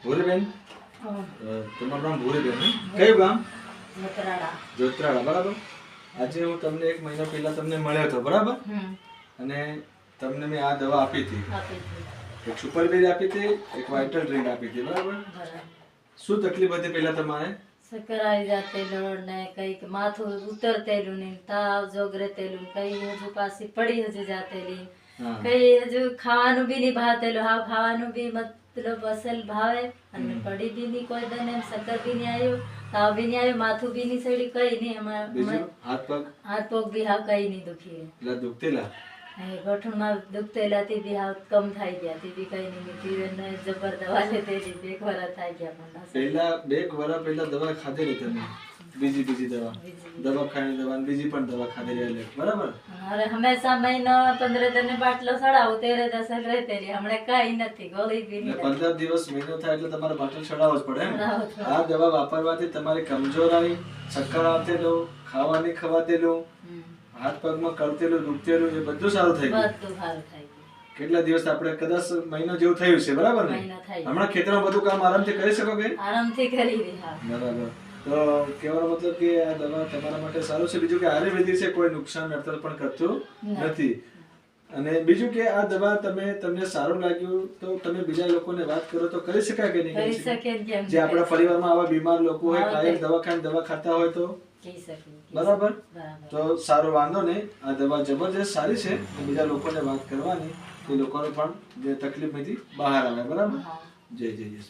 ભૂરીબેન તમારું નામ ભૂરીબેન ને કયું ગામ? જોત્રાળા. બરાબર. આજે હું તમને 1 મહિના પહેલા તમને મળ્યો હતો બરાબર, અને તમને મેં આ દવા આપી હતી. એક સુપરબેરી આપી હતી, એક વાઇટલ ડ્રિંક આપી હતી બરાબર. શું તકલીફ હતી પહેલા તમારે? ચક્કર આવી જાતેલું ને કઈક માથું ઉતરતેલું ને તાવ જોગરેતેલું, કઈ હજુ પાછી પડી હજુ જાતેલી, કઈ હજુ ખાવાનું બી નહીં ભાવતેલું. હા ખાવાનું બી મતલબ અસલ ભાવે અને પડી બી નહીં કોઈ દને, ચક્કર બી નહીં આવ્યું, તાવ બી નહીં આવ્યું, માથું બી નહીં સડી, કઈ નહીં. હાથ પગ બી હા કઈ નહીં દુખી. એટલે દુખતેલા ગોઠણમાં દુખતેલા થી બી હા કમ થઈ ગયા, થી બી કઈ નહીં. પીને જબર દવા લેતેલી, 2 વરસ થઈ ગયા. પણ પહેલા 2 વર્ષ પહેલા દવા ખાધેલી તમે, બીજી દવા ખાઈ દવા બીજી પણ દવા ખાધેલી બરાબર. અરે હંમેશા મહિનો 15 દિન બાટલો ચડાવું, 13 દસલ રહેતેલી. હમણે કઈ નથી, ગોળી બી નહીં. 15 દિવસ મહિનો થાય એટલે તમારે બાટલો ચડાવવો જ પડે એમ. આ દવા વાપરવાથી તમારી કમજોરાઈ, ચક્કર આવતેલું, ખાવાની ખવાતેલું, હાથ પગમાં કળતેલું, દુખતેલું, એ બધું સારું થઈ ગયું. બધું સારું થઈ ગયું. કેટલા દિવસ આપણે કદાચ મહિનો જેવું થયું છે બરાબર ને? હમણાં ખેતરમાં બધું કામ આરામથી કરી શકો કે? આરામથી કરી રહ્યા. બરાબર. તો કહેવાનો મતલબ કે આ દવા તમારા માટે સારું છે. બીજું કે આયુર્વેદિક છે, કોઈ નુકસાન નડતર પણ કરતું નથી. અને બીજું કે આ દવા તમને સારું લાગ્યું તો તમે બીજા લોકોને વાત કરો તો કરી શકાય કે નહીં કરી શકે? જે આપણા પરિવારમાં આવા બીમાર લોકો હોય, કાયમ દવા ખાતા હોય તો બરાબર. તો સારો વાંધો નહીં, આ દવા જબરજસ્ત સારી છે. બીજા લોકોને વાત કરવાની, એ લોકોને પણ જે તકલીફ માંથી બહાર આવે બરાબર. જય જય જય.